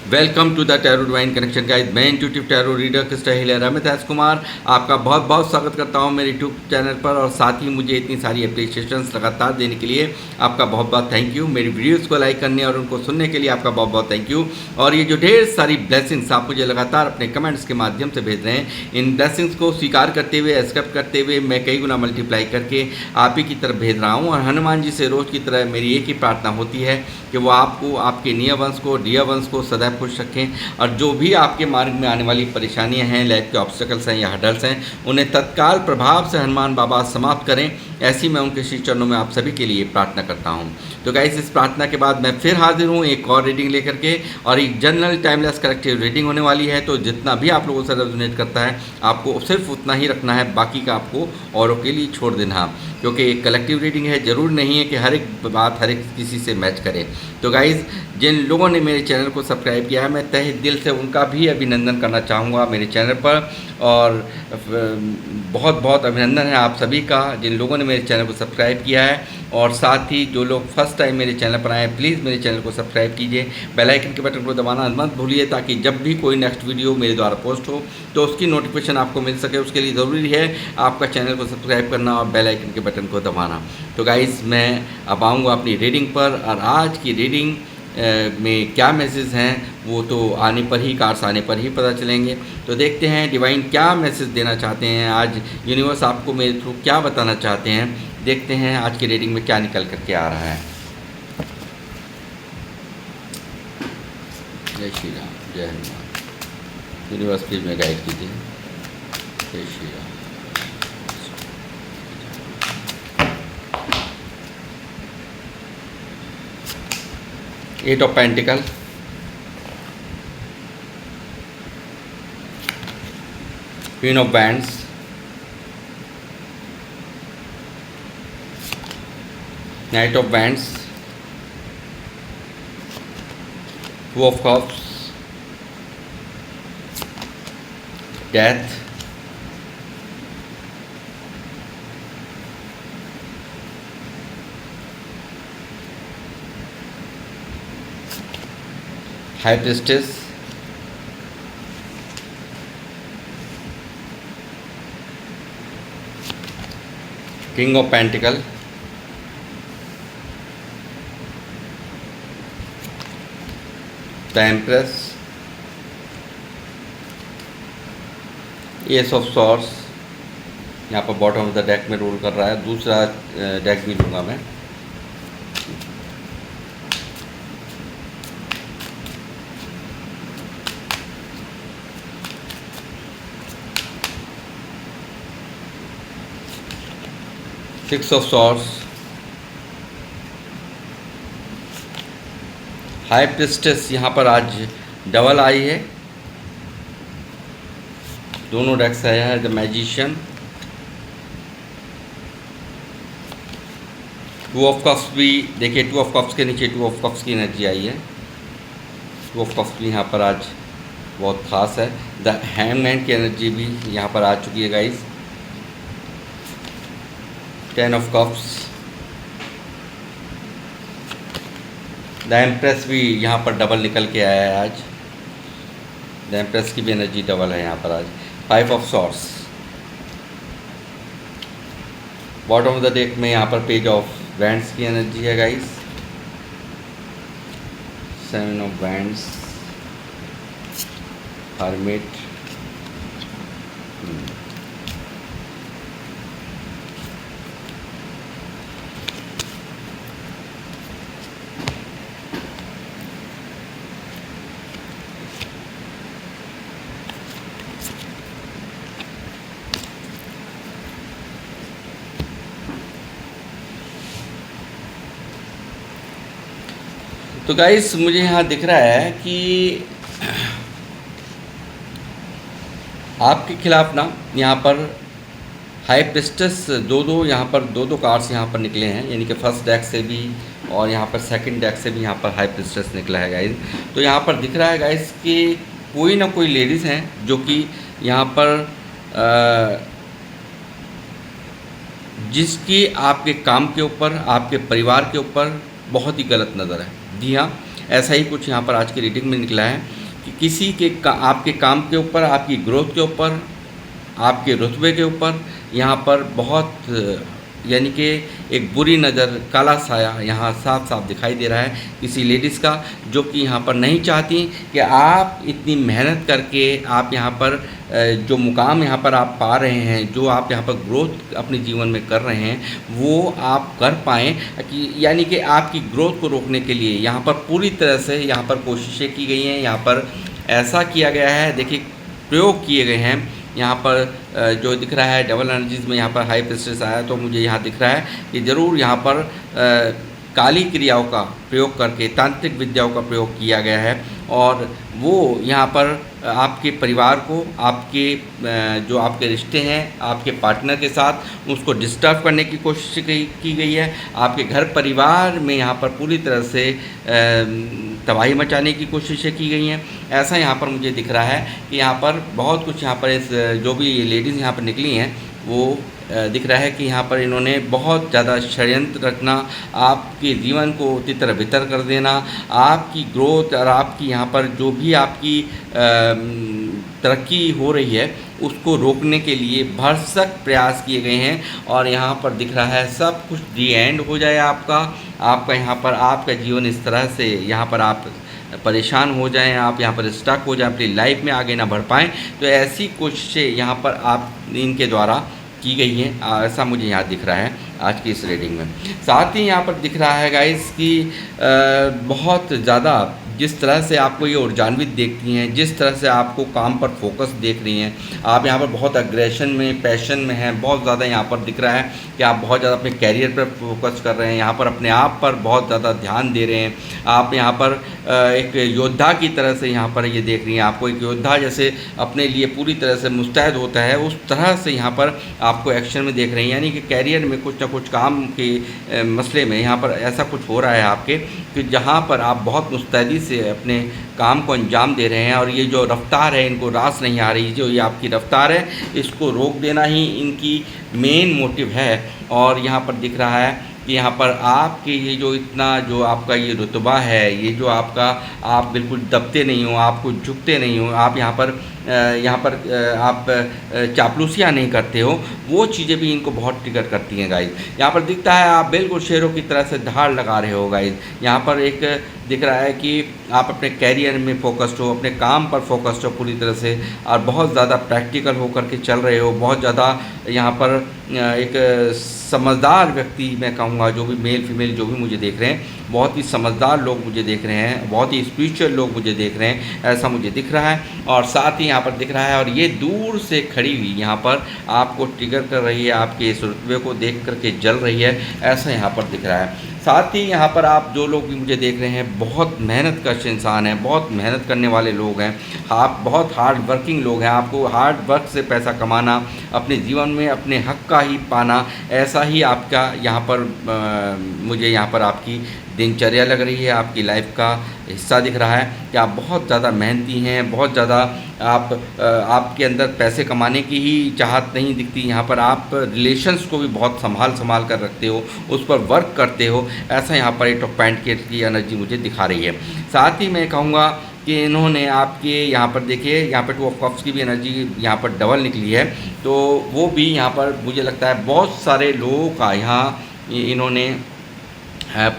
Welcome to the tarot divine connection guys. मैं intuitive tarot reader Krishna हिलेरा में राज कुमार आपका बहुत बहुत स्वागत करता हूं मेरे यूट्यूब चैनल पर, और साथ ही मुझे इतनी सारी अप्रिसिएशंस लगातार देने के लिए आपका बहुत बहुत थैंक यू। मेरी वीडियोस को लाइक करने और उनको सुनने के लिए आपका बहुत बहुत थैंक यू। और ये जो ढेर सारी ब्लेसिंग्स आप मुझे लगातार अपने कमेंट्स के माध्यम से भेज रहे हैं, इन ब्लेसिंग्स को स्वीकार करते हुए, एक्सेप्ट करते हुए मैं कई गुना मल्टीप्लाई करके आप ही की तरफ भेज रहा हूँ। और हनुमान जी से रोज़ की तरह मेरी एक ही प्रार्थना होती है कि वो आपको, आपके नियर वंश को, डियर वंश को सदैव खुश रखें, और जो भी आपके मार्ग में आने वाली परेशानियां हैं, लाइफ के ऑब्स्टेकल्स हैं या हर्डल्स हैं, उन्हें तत्काल प्रभाव से हनुमान बाबा समाप्त करें। ऐसी मैं उनके श्री चरणों में आप सभी के लिए प्रार्थना करता हूं। तो गाइस, इस प्रार्थना के बाद मैं फिर हाजिर हूं एक और रीडिंग लेकर के, और एक जनरल टाइमलेस कलेक्टिव रीडिंग होने वाली है। तो जितना भी आप लोगों से रेजोनेट करता है आपको सिर्फ उतना ही रखना है, बाकी का आपको औरों के लिए छोड़ देना, क्योंकि एक कलेक्टिव रीडिंग है। ज़रूर नहीं है कि हर एक बात हर एक किसी से मैच करे। तो गाइज़, जिन लोगों ने मेरे चैनल को सब्सक्राइब किया है, मैं तहे दिल से उनका भी अभिनंदन करना चाहूँगा मेरे चैनल पर। और बहुत बहुत अभिनंदन है आप सभी का जिन लोगों ने मेरे चैनल को सब्सक्राइब किया है। और साथ ही जो लोग फर्स्ट टाइम मेरे चैनल पर आए, प्लीज़ मेरे चैनल को सब्सक्राइब कीजिए, बेल आइकन के बटन को दबाना मत भूलिए, ताकि जब भी कोई नेक्स्ट वीडियो मेरे द्वारा पोस्ट हो तो उसकी नोटिफिकेशन आपको मिल सके। उसके लिए ज़रूरी है आपका चैनल को सब्सक्राइब करना और बेल आइकन के बटन को दबाना। तो गाइज़, मैं अब आऊँगा अपनी रीडिंग पर, और आज की रीडिंग में क्या मैसेज हैं वो तो आने पर ही, कार्ड्स आने पर ही पता चलेंगे। तो देखते हैं डिवाइन क्या मैसेज देना चाहते हैं आज, यूनिवर्स आपको मेरे थ्रू क्या बताना चाहते हैं। देखते हैं आज की रीडिंग में क्या निकल करके आ रहा है। जय श्री राम, जय हनुमान। यूनिवर्स प्लीज में गाइड कीजिए। जय Shri Ram. Eight of pentacle, queen of wands, knight of wands, two of cups, death, high priestess, king of pentacle, the empress, ace of swords. यहाँ पर बॉटम ऑफ द डेक में रोल कर रहा है, दूसरा डेक भी लूँगा मैं। Six of swords, high priestess. यहाँ पर आज डबल आई है, दोनों डेक्स आया है। The magician, to of cups भी देखिए, टू ऑफ कप्स के नीचे टू ऑफ कप्स की एनर्जी आई है। टू ऑफ कप्स भी यहाँ पर आज बहुत खास है। द हैंगमैन की एनर्जी भी यहाँ पर आ चुकी है guys. Ten of cups, the empress भी यहाँ पर डबल निकल के आया है आज। द एम्प्रेस की भी एनर्जी डबल है यहाँ पर आज। Five of swords, bottom of the deck में यहाँ पर पेज ऑफ वैंड्स की एनर्जी है guys. Seven of wands, hermit, तो गाइस मुझे यहाँ दिख रहा है कि आपके खिलाफ ना यहाँ पर हाई प्रीस्टेस दो यहाँ पर दो कार्ड्स यहाँ पर निकले हैं, यानी कि फर्स्ट डेक से भी और यहाँ पर सेकंड डेक से भी यहाँ पर हाई प्रीस्टेस निकला है गाइस। तो यहाँ पर दिख रहा है गाइस कि कोई ना कोई लेडीज़ हैं जो कि यहाँ पर जिसकी आपके काम के ऊपर, आपके परिवार के ऊपर बहुत ही गलत नज़र है। जी हाँ, ऐसा ही कुछ यहाँ पर आज की रीडिंग में निकला है कि किसी के आपके काम के ऊपर, आपकी ग्रोथ के ऊपर, आपके रुतबे के ऊपर यहाँ पर बहुत यानी कि एक बुरी नज़र, काला साया यहाँ साफ साफ दिखाई दे रहा है किसी लेडीज़ का, जो कि यहाँ पर नहीं चाहती कि आप इतनी मेहनत करके आप यहाँ पर जो मुकाम यहाँ पर आप पा रहे हैं, जो आप यहाँ पर ग्रोथ अपने जीवन में कर रहे हैं, वो आप कर पाएँ कि यानी कि आपकी ग्रोथ को रोकने के लिए यहाँ पर पूरी तरह से यहाँ पर कोशिशें की गई हैं। यहाँ पर ऐसा किया गया है, देखिए प्रयोग किए गए हैं यहाँ पर जो दिख रहा है डबल एनर्जीज़ में यहाँ पर हाई प्रेस्टेस आया, तो मुझे यहाँ दिख रहा है कि ज़रूर यहाँ पर काली क्रियाओं का प्रयोग करके, तांत्रिक विद्याओं का प्रयोग किया गया है और वो यहाँ पर आपके परिवार को, आपके जो आपके रिश्ते हैं आपके पार्टनर के साथ, उसको डिस्टर्ब करने की कोशिश की गई है। आपके घर परिवार में यहाँ पर पूरी तरह से तबाही मचाने की कोशिशें की गई हैं। ऐसा यहाँ पर मुझे दिख रहा है कि यहाँ पर बहुत कुछ यहाँ पर इस जो भी लेडीज़ यहाँ पर निकली हैं वो दिख रहा है कि यहाँ पर इन्होंने बहुत ज़्यादा षड्यंत्र रचना, आपके जीवन को तितर बितर कर देना, आपकी ग्रोथ और आपकी यहाँ पर जो भी आपकी तरक्की हो रही है उसको रोकने के लिए भरसक प्रयास किए गए हैं। और यहाँ पर दिख रहा है सब कुछ दी एंड हो जाए आपका यहाँ पर आपका जीवन इस तरह से यहाँ पर आप परेशान हो जाएं, आप यहाँ पर स्टक हो जाएं, अपनी लाइफ में आगे ना बढ़ पाएँ, तो ऐसी कोशिशें यहाँ पर आप इनके द्वारा की गई हैं। ऐसा मुझे यहाँ दिख रहा है आज की इस रीडिंग में। साथ ही यहाँ पर दिख रहा है गाइस कि बहुत ज़्यादा जिस तरह से आपको ये ऊर्जान्वित देखती हैं, जिस तरह से आपको काम पर फोकस देख रही हैं, आप यहाँ पर बहुत अग्रेशन में, पैशन में हैं, बहुत ज़्यादा यहाँ पर दिख रहा है कि आप बहुत ज़्यादा अपने कैरियर पर फोकस कर रहे हैं, यहाँ पर अपने आप पर बहुत ज़्यादा ध्यान दे रहे हैं। आप यहाँ पर एक योद्धा की तरह से यहाँ पर ये देख रही हैं, आपको एक योद्धा जैसे अपने लिए पूरी तरह से मुस्तैद होता है उस तरह से यहाँ पर आपको एक्शन में देख रही हैं। यानी कि कैरियर में कुछ ना कुछ काम के मसले में यहाँ पर ऐसा कुछ हो रहा है आपके कि जहाँ पर आप बहुत मुस्तैदी से अपने काम को अंजाम दे रहे हैं और ये जो रफ्तार है इनको रास नहीं आ रही, जो ये आपकी रफ्तार है इसको रोक देना ही इनकी मेन मोटिव है। और यहाँ पर दिख रहा है कि यहाँ पर आपके ये जो इतना जो आपका ये रुतबा है, ये जो आपका आप बिल्कुल दबते नहीं हो, आपको झुकते नहीं हो, आप यहाँ पर आप चापलूसियाँ नहीं करते हो, वो चीज़ें भी इनको बहुत ट्रिगर करती हैं गाइस। यहाँ पर दिखता है आप बिल्कुल शेरों की तरह से धाड़ लगा रहे हो गाइस। यहाँ पर एक दिख रहा है कि आप अपने कैरियर में फोकस्ड हो, अपने काम पर फोकस्ड हो पूरी तरह से और बहुत ज़्यादा प्रैक्टिकल होकर के चल रहे हो। बहुत ज़्यादा यहाँ पर एक समझदार व्यक्ति मैं कहूँगा, जो भी मेल फीमेल जो भी मुझे देख रहे हैं, बहुत ही समझदार लोग मुझे देख रहे हैं, बहुत ही स्पिरिचुअल लोग मुझे देख रहे हैं, ऐसा मुझे दिख रहा है। और साथ ही यहाँ पर दिख रहा है और ये दूर से खड़ी हुई यहाँ पर आपको ट्रिगर कर रही है, आपके इस रुतबे को देख करके जल रही है, ऐसा यहाँ पर दिख रहा है। साथ ही यहाँ पर आप जो लोग भी मुझे देख रहे हैं बहुत मेहनत कश इंसान हैं, बहुत मेहनत करने वाले लोग हैं, आप बहुत हार्ड वर्किंग लोग हैं। आपको हार्ड वर्क से पैसा कमाना, अपने जीवन में अपने हक का ही पाना, ऐसा ही आपका यहाँ पर मुझे यहाँ पर आपकी दिनचर्या लग रही है, आपकी लाइफ का हिस्सा दिख रहा है कि आप बहुत ज़्यादा मेहनती हैं, बहुत ज़्यादा आपके अंदर पैसे कमाने की ही चाहत नहीं दिखती। यहाँ पर आप रिलेशंस को भी बहुत संभाल कर रखते हो, उस पर वर्क करते हो, ऐसा यहाँ पर एट ऑफ पेंटिकल्स की एनर्जी मुझे दिखा रही है। साथ ही मैं कहूँगा कि इन्होंने आपके यहाँ पर देखिए, यहाँ पर टू ऑफ कप्स की भी एनर्जी यहाँ पर डबल निकली है, तो वो भी यहाँ पर मुझे लगता है बहुत सारे लोगों का यहाँ इन्होंने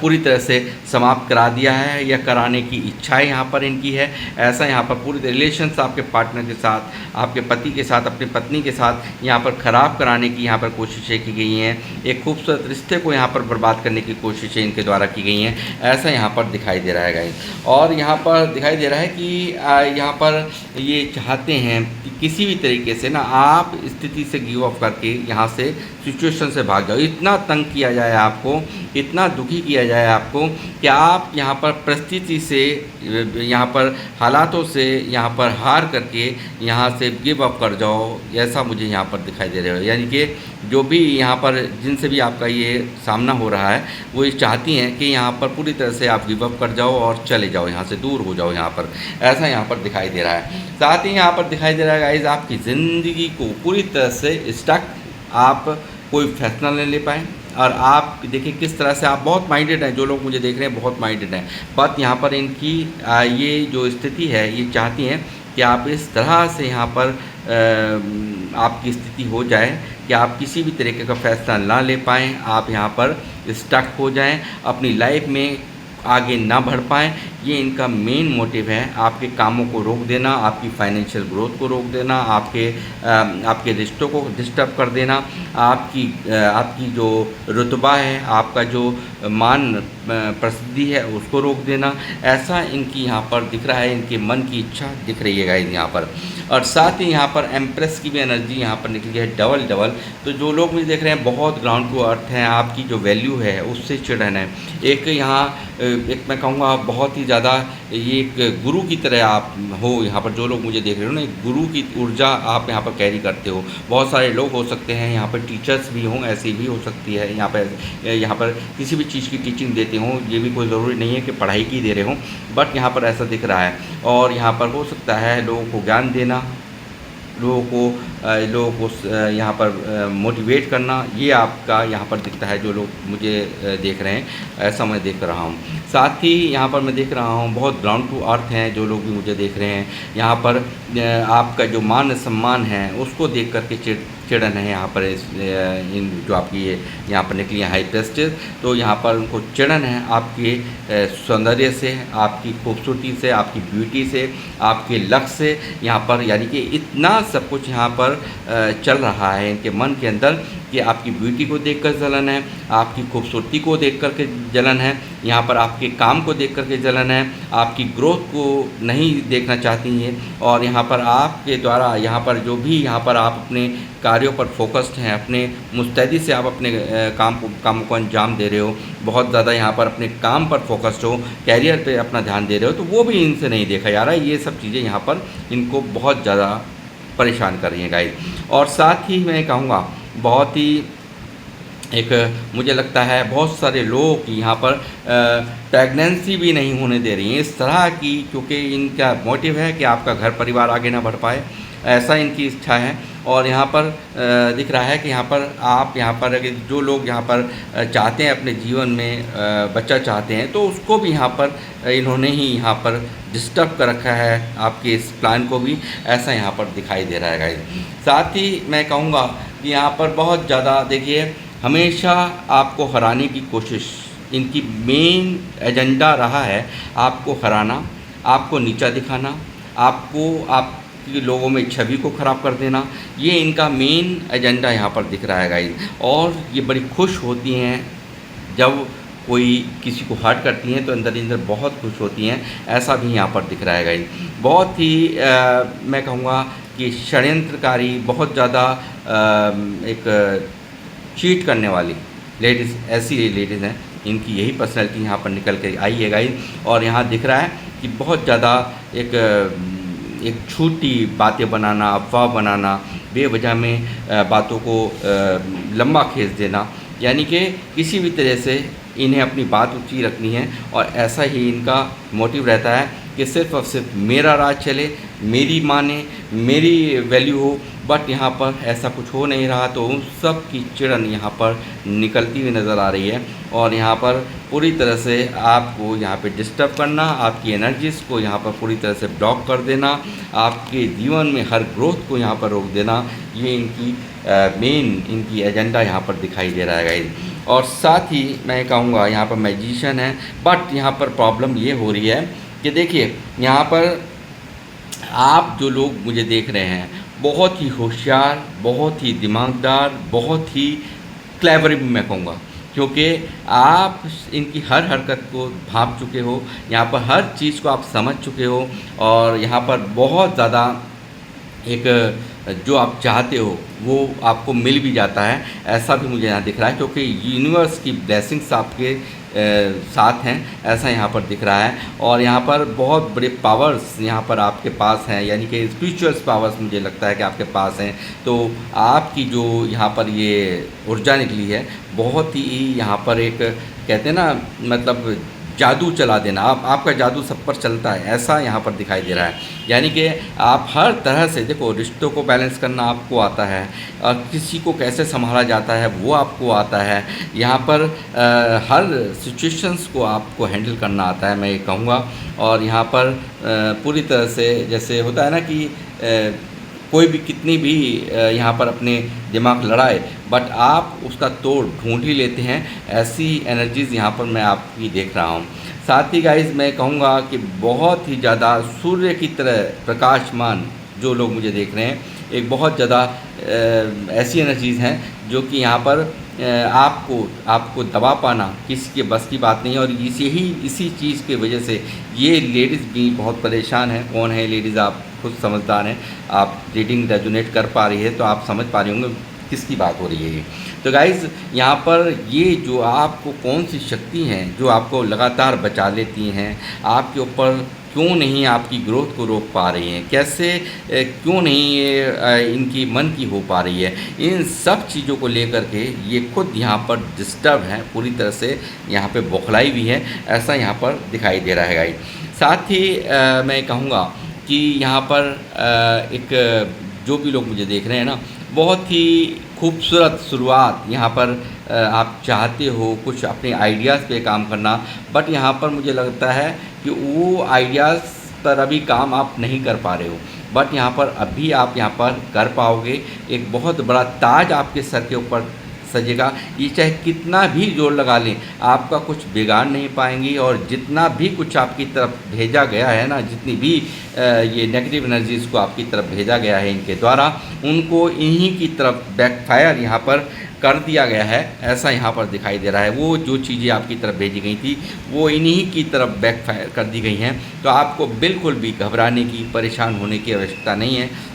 पूरी तरह से समाप्त करा दिया है या कराने की इच्छा यहाँ पर इनकी है। ऐसा यहाँ पर पूरी रिलेशंस आपके पार्टनर के साथ, आपके पति के साथ, अपनी पत्नी के साथ यहाँ पर ख़राब कराने की यहाँ पर कोशिशें की गई हैं। एक खूबसूरत रिश्ते को यहाँ पर बर्बाद करने की कोशिशें इनके द्वारा की गई हैं, ऐसा यहाँ पर दिखाई दे रहा है गाइस। और यहाँ पर दिखाई दे रहा है कि यहाँ पर ये चाहते हैं कि किसी भी तरीके से ना आप स्थिति से गिव अप करके यहाँ से सिचुएशन से भाग जाओ। इतना तंग किया जाए आपको, इतना दुखी किया जाए आपको कि आप यहाँ पर परिस्थिति से, यहाँ पर हालातों से यहाँ पर हार करके यहाँ से गिव अप कर जाओ, ऐसा मुझे यहाँ पर दिखाई दे रहा है। यानी कि जो भी यहाँ पर जिनसे भी आपका ये सामना हो रहा है वो ये चाहती हैं कि यहाँ पर पूरी तरह से आप गिव अप कर जाओ और चले जाओ, यहाँ से दूर हो जाओ यहाँ पर, ऐसा यहाँ पर दिखाई दे रहा है। साथ ही यहाँ पर दिखाई दे रहा है गाइस आपकी ज़िंदगी को पूरी तरह से स्टक, आप कोई फैसला नहीं ले पाए, और आप देखिए किस तरह से आप बहुत माइंडेड हैं, जो लोग मुझे देख रहे हैं बहुत माइंडेड हैं, बट यहाँ पर इनकी ये जो स्थिति है ये चाहती हैं कि आप इस तरह से यहाँ पर आपकी स्थिति हो जाए कि आप किसी भी तरीके का फ़ैसला ना ले पाएँ, आप यहाँ पर स्टक हो जाएं, अपनी लाइफ में आगे ना बढ़ पाएँ। ये इनका मेन मोटिव है, आपके कामों को रोक देना, आपकी फाइनेंशियल ग्रोथ को रोक देना, आपके रिश्तों को डिस्टर्ब कर देना, आपकी जो रुतबा है, आपका जो मान प्रसिद्धि है उसको रोक देना। ऐसा इनकी यहाँ पर दिख रहा है, इनके मन की इच्छा दिख रही है गाइस यहाँ पर। और साथ ही यहाँ पर एम्प्रेस की भी एनर्जी यहाँ पर निकली है डबल। तो जो लोग मुझे देख रहे हैं बहुत ग्राउंड टू अर्थ हैं, आपकी जो वैल्यू है उससे चिढ़न है। एक मैं कहूँगा बहुत ही ज़्यादा ये एक गुरु की तरह आप हो यहाँ पर, जो लोग मुझे देख रहे हो ना, एक गुरु की ऊर्जा आप यहाँ पर कैरी करते हो। बहुत सारे लोग हो सकते हैं यहाँ पर, टीचर्स भी हों, ऐसी भी हो सकती है यहाँ पर किसी भी चीज़ की टीचिंग देते हों, ये भी कोई ज़रूरी नहीं है कि पढ़ाई की दे रहे हों, बट यहाँ पर ऐसा दिख रहा है। और यहाँ पर हो सकता है लोगों को ज्ञान देना, लोगों को यहाँ पर मोटिवेट करना, ये आपका यहाँ पर दिखता है। जो लोग मुझे देख रहे हैं ऐसा मैं देख रहा हूँ। साथ ही यहाँ पर मैं देख रहा हूँ बहुत ग्राउंड टू अर्थ हैं जो लोग भी मुझे देख रहे हैं। यहाँ पर आपका जो मान सम्मान है उसको देख करके चिड़न है यहाँ पर इन जो आपकी ये यहाँ पर निकली है हाई प्रेस्टेज, तो यहाँ पर उनको चिड़न है आपके सौंदर्य से, आपकी खूबसूरती से, आपकी ब्यूटी से, आपके लक्ष्य से। यहाँ पर यानी कि इतना सब कुछ यहाँ पर चल रहा है इनके मन के अंदर कि आपकी ब्यूटी को देखकर जलन है, आपकी खूबसूरती को देख कर के जलन है, यहाँ पर आपके काम को देख कर के जलन है, आपकी ग्रोथ को नहीं देखना चाहती हैं। और यहाँ पर आपके द्वारा यहाँ पर जो भी यहाँ पर आप अपने कार्यों पर फोकस्ड हैं, अपने मुस्तैदी से आप अपने कामों को अंजाम दे रहे हो, बहुत ज़्यादा यहाँ पर अपने काम पर फोकस्ड हो, कैरियर पे अपना ध्यान दे रहे हो, तो वो भी इनसे नहीं देखा जा रहा है। ये सब चीज़ें यहाँ पर इनको बहुत ज़्यादा परेशान कर रही हैं गाइस। और साथ ही मैं कहूँगा बहुत ही एक मुझे लगता है बहुत सारे लोग यहाँ पर प्रेगनेंसी भी नहीं होने दे रही हैं इस तरह की, क्योंकि इनका मोटिव है कि आपका घर परिवार आगे ना बढ़ पाए, ऐसा इनकी इच्छा है। और यहाँ पर दिख रहा है कि यहाँ पर अगर जो लोग यहाँ पर चाहते हैं अपने जीवन में बच्चा चाहते हैं, तो उसको भी यहाँ पर इन्होंने ही यहाँ पर डिस्टर्ब कर रखा है, आपके इस प्लान को भी ऐसा यहाँ पर दिखाई दे रहा है गाइस। साथ ही मैं कहूँगा कि यहाँ पर बहुत ज़्यादा देखिए हमेशा आपको हराने की कोशिश, इनकी मेन एजेंडा रहा है आपको हराना, आपको नीचा दिखाना, आप लोगों में छवि को ख़राब कर देना। ये इनका मेन एजेंडा यहाँ पर दिख रहा है गाइस। और ये बड़ी खुश होती हैं जब कोई किसी को हर्ट करती हैं, तो अंदर बहुत खुश होती हैं, ऐसा भी यहाँ पर दिख रहा है गाइस। बहुत ही मैं कहूँगा कि षड्यंत्रकारी, बहुत ज़्यादा एक चीट करने वाली लेडीज़, ऐसी लेडीज़ हैं, इनकी यही पर्सनैलिटी यहाँ पर निकल कर आई है गाइस। और यहाँ दिख रहा है कि बहुत ज़्यादा एक छोटी बातें बनाना, अफवाह बनाना, बेवजह में बातों को लंबा खींच देना, यानी कि किसी भी तरह से इन्हें अपनी बात ऊँची रखनी है। और ऐसा ही इनका मोटिव रहता है कि सिर्फ़ और सिर्फ मेरा राज चले, मेरी माने, मेरी वैल्यू हो। बट यहाँ पर ऐसा कुछ हो नहीं रहा, तो उन सब की चिड़न यहाँ पर निकलती हुई नज़र आ रही है। और यहाँ पर पूरी तरह से आपको यहाँ पे डिस्टर्ब करना, आपकी एनर्जीज़ को यहाँ पर पूरी तरह से ब्लॉक कर देना, आपके जीवन में हर ग्रोथ को यहाँ पर रोक देना, ये इनकी मेन इनकी एजेंडा यहाँ पर दिखाई दे रहा है गाइस। और साथ ही मैं कहूँगा यहाँ पर मैजिशियन है, बट यहाँ पर प्रॉब्लम ये हो रही है कि देखिए यहाँ पर आप जो लोग मुझे देख रहे हैं बहुत ही होशियार, बहुत ही दिमागदार, बहुत ही क्लेवर भी मैं कहूँगा, क्योंकि आप इनकी हर हरकत को भांप चुके हो, यहाँ पर हर चीज़ को आप समझ चुके हो। और यहाँ पर बहुत ज़्यादा एक जो आप चाहते हो वो आपको मिल भी जाता है, ऐसा भी मुझे यहाँ दिख रहा है, क्योंकि यूनिवर्स की ब्लेसिंग्स आपके साथ हैं, ऐसा यहाँ पर दिख रहा है। और यहाँ पर बहुत बड़े पावर्स यहाँ पर आपके पास हैं, यानी कि स्पिरिचुअल्स पावर्स मुझे लगता है कि आपके पास हैं। तो आपकी जो यहाँ पर ये ऊर्जा निकली है बहुत ही यहाँ पर एक कहते हैं ना, मतलब जादू चला देना, आपका जादू सब पर चलता है, ऐसा यहाँ पर दिखाई दे रहा है। यानी कि आप हर तरह से देखो, रिश्तों को बैलेंस करना आपको आता है और किसी को कैसे संभाला जाता है वो आपको आता है। यहाँ पर हर सिचुएशंस को आपको हैंडल करना आता है, मैं ये कहूँगा। और यहाँ पर पूरी तरह से जैसे होता है ना कि कोई भी कितनी भी यहाँ पर अपने दिमाग लड़ाए, बट आप उसका तोड़ ढूंढ ही लेते हैं। ऐसी एनर्जीज़ यहाँ पर मैं आपकी देख रहा हूँ। साथ ही गाइस मैं कहूँगा कि बहुत ही ज़्यादा सूर्य की तरह प्रकाशमान जो लोग मुझे देख रहे हैं, एक बहुत ज़्यादा ऐसी एनर्जीज़ हैं जो कि यहाँ पर आपको दबा पाना किसी के बस की बात नहीं है। और इसी चीज़ की वजह से ये लेडीज़ भी बहुत परेशान हैं। कौन है लेडीज़, आप खुद समझदार हैं, आप रीडिंग रेजोनेट कर पा रही है तो आप समझ पा रही होंगे किसकी बात हो रही है ये। तो गाइज़ यहाँ पर ये जो आपको कौन सी शक्ति हैं जो आपको लगातार बचा लेती हैं, आपके ऊपर क्यों नहीं आपकी ग्रोथ को रोक पा रही हैं, कैसे क्यों नहीं ये इनकी मन की हो पा रही है, इन सब चीज़ों को लेकर के ये खुद यहाँ पर डिस्टर्ब हैं, पूरी तरह से यहाँ पे बौखलाई भी है, ऐसा यहाँ पर दिखाई दे रहा है गाइस। साथ ही मैं कहूँगा कि यहाँ पर एक जो भी लोग मुझे देख रहे हैं ना, बहुत ही खूबसूरत शुरुआत यहाँ पर आप चाहते हो कुछ अपने आइडियाज़ पे काम करना, बट यहाँ पर मुझे लगता है कि वो आइडियाज़ पर अभी काम आप नहीं कर पा रहे हो, बट यहाँ पर अभी आप यहाँ पर कर पाओगे। एक बहुत बड़ा ताज आपके सर के ऊपर सजेगा। ये चाहे कितना भी जोर लगा लें, आपका कुछ बिगाड़ नहीं पाएंगी। और जितना भी कुछ आपकी तरफ भेजा गया है ना, जितनी भी ये नेगेटिव एनर्जीज़ को आपकी तरफ भेजा गया है इनके द्वारा, उनको इन्हीं की तरफ बैकफायर यहाँ पर कर दिया गया है, ऐसा यहाँ पर दिखाई दे रहा है। वो जो चीज़ें आपकी तरफ भेजी गई थी वो इन्हीं की तरफ बैकफायर कर दी गई हैं। तो आपको बिल्कुल भी घबराने की, परेशान होने की आवश्यकता नहीं है।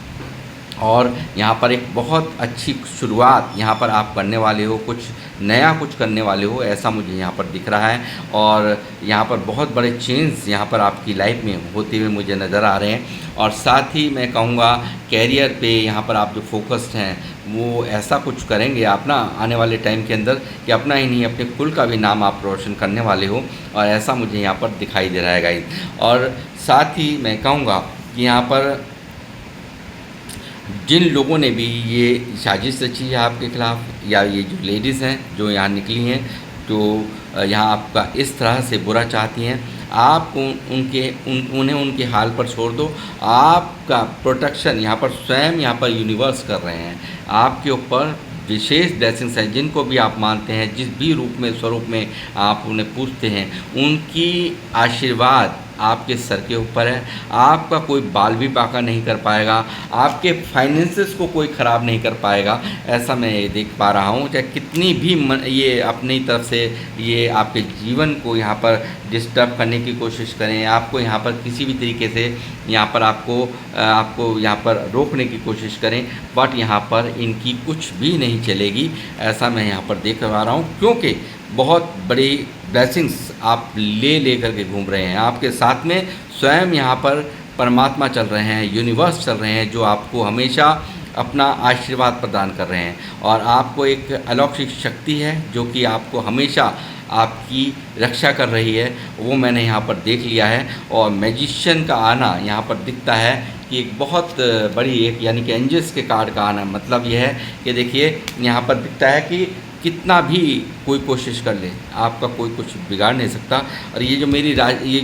और यहाँ पर एक बहुत अच्छी शुरुआत यहाँ पर आप करने वाले हो, कुछ नया कुछ करने वाले हो, ऐसा मुझे यहाँ पर दिख रहा है। और यहाँ पर बहुत बड़े चेंज यहाँ पर आपकी लाइफ में होते हुए मुझे नज़र आ रहे हैं। और साथ ही मैं कहूँगा कैरियर पे यहाँ पर आप जो फोकस्ड हैं वो ऐसा कुछ करेंगे आप ना आने वाले टाइम के अंदर कि अपना ही नहीं अपने कुल का भी नाम आप रोशन करने वाले हो, और ऐसा मुझे यहाँ पर दिखाई दे रहा है गाइस। और साथ ही मैं कहूँगा कि यहाँ पर जिन लोगों ने भी ये साजिश रची है आपके ख़िलाफ़, या ये जो लेडीज़ हैं जो यहाँ निकली हैं, तो यहाँ आपका इस तरह से बुरा चाहती हैं, आप उन्हें उनके हाल पर छोड़ दो। आपका प्रोटेक्शन यहाँ पर स्वयं यहाँ पर यूनिवर्स कर रहे हैं, आपके ऊपर विशेष ब्लेसिंग्स हैं। जिनको भी आप मानते हैं, जिस भी रूप में स्वरूप में आप उन्हें पूजते हैं, उनकी आशीर्वाद आपके सर के ऊपर है। आपका कोई बाल भी बांका नहीं कर पाएगा, आपके फाइनेंसेस को कोई ख़राब नहीं कर पाएगा, ऐसा मैं ये देख पा रहा हूँ। चाहे कितनी भी ये अपनी तरफ से ये आपके जीवन को यहाँ पर डिस्टर्ब करने की कोशिश करें, आपको यहाँ पर किसी भी तरीके से यहाँ पर आपको यहाँ पर रोकने की कोशिश करें, बट यहाँ पर इनकी कुछ भी नहीं चलेगी, ऐसा मैं यहाँ पर देख पा रहा हूँ। क्योंकि बहुत बड़ी ब्लेसिंग्स आप ले करके घूम रहे हैं, आपके साथ में स्वयं यहाँ पर परमात्मा चल रहे हैं, यूनिवर्स चल रहे हैं, जो आपको हमेशा अपना आशीर्वाद प्रदान कर रहे हैं। और आपको एक अलौकिक शक्ति है जो कि आपको हमेशा आपकी रक्षा कर रही है, वो मैंने यहाँ पर देख लिया है। और मैजिशियन का आना यहाँ पर दिखता है कि एक बहुत बड़ी एक यानी कि एंजल्स के कार्ड का आना, मतलब यह है कि देखिए यहाँ पर दिखता है कि कितना भी कोई कोशिश कर ले, आपका कोई कुछ बिगाड़ नहीं सकता। और ये जो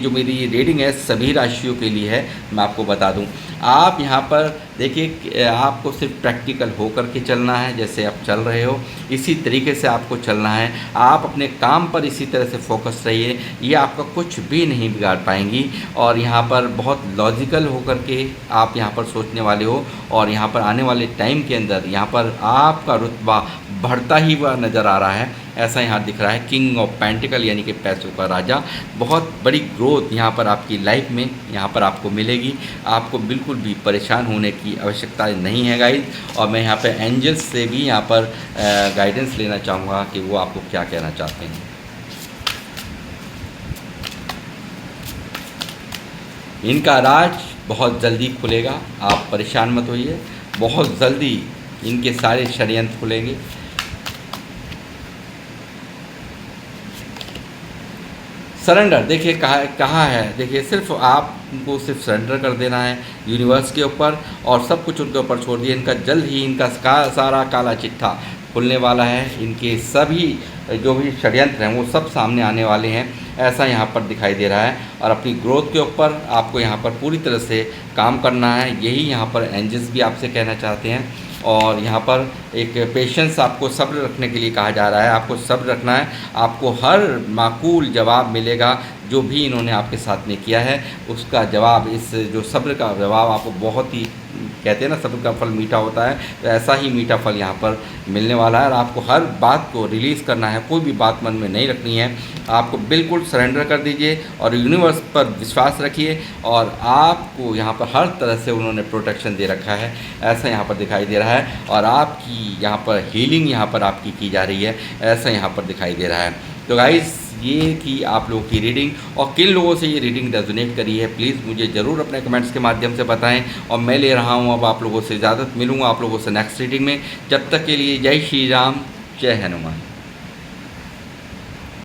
मेरी रीडिंग है सभी राशियों के लिए है, मैं आपको बता दूं। आप यहाँ पर देखिए, आपको सिर्फ प्रैक्टिकल होकर के चलना है, जैसे आप चल रहे हो इसी तरीके से आपको चलना है। आप अपने काम पर इसी तरह से फोकस रहिए, ये आपका कुछ भी नहीं बिगाड़ पाएंगी। और यहाँ पर बहुत लॉजिकल होकर के आप यहाँ पर सोचने वाले हो, और यहाँ पर आने वाले टाइम के अंदर यहाँ पर आपका रुतबा बढ़ता ही हुआ नज़र आ रहा है, ऐसा यहाँ दिख रहा है। किंग ऑफ पेंटिकल यानी कि पैसों का राजा, बहुत बड़ी ग्रोथ यहाँ पर आपकी लाइफ में यहाँ पर आपको मिलेगी। आपको बिल्कुल भी परेशान होने की आवश्यकता नहीं है गाइस। और मैं यहाँ पे एंजल्स से भी यहाँ पर गाइडेंस लेना चाहूँगा कि वो आपको क्या कहना चाहते हैं। इनका राज बहुत जल्दी खुलेगा, आप परेशान मत होइए, बहुत जल्दी इनके सारे षड्यंत्र खुलेंगे। सरेंडर देखिए कहा है, देखिए सिर्फ आपको सिर्फ सरेंडर कर देना है यूनिवर्स के ऊपर और सब कुछ उनके ऊपर छोड़ दिए। इनका जल्द ही इनका सारा काला चिट्ठा खुलने वाला है। इनके सभी जो भी षड्यंत्र हैं वो सब सामने आने वाले हैं, ऐसा यहाँ पर दिखाई दे रहा है। और अपनी ग्रोथ के ऊपर आपको यहाँ पर पूरी तरह से काम करना है, यही यहाँ पर एंजल्स भी आपसे कहना चाहते हैं। और यहाँ पर एक पेशेंस, आपको सब्र रखने के लिए कहा जा रहा है। आपको सब्र रखना है, आपको हर माकूल जवाब मिलेगा। जो भी इन्होंने आपके साथ में किया है उसका जवाब, इस जो सब्र का जवाब आपको बहुत ही, कहते हैं ना सब्र का फल मीठा होता है, तो ऐसा ही मीठा फल यहाँ पर मिलने वाला है। और आपको हर बात को रिलीज़ करना है, कोई भी बात मन में नहीं रखनी है, आपको बिल्कुल सरेंडर कर दीजिए और यूनिवर्स पर विश्वास रखिए। और आपको यहाँ पर हर तरह से उन्होंने प्रोटेक्शन दे रखा है, ऐसा यहाँ पर दिखाई दे रहा है। और आपकी यहाँ पर हीलिंग यहाँ पर आपकी की जा रही है, ऐसा यहाँ पर दिखाई दे रहा है। तो गाइस, ये थी आप लोगों की रीडिंग, और किन लोगों से ये रीडिंग रेजोनेट करी है प्लीज़ मुझे ज़रूर अपने कमेंट्स के माध्यम से बताएं। और मैं ले रहा हूँ अब आप लोगों से इजाज़त, मिलूँगा आप लोगों से नेक्स्ट रीडिंग में। जब तक के लिए जय श्री राम, जय हनुमान।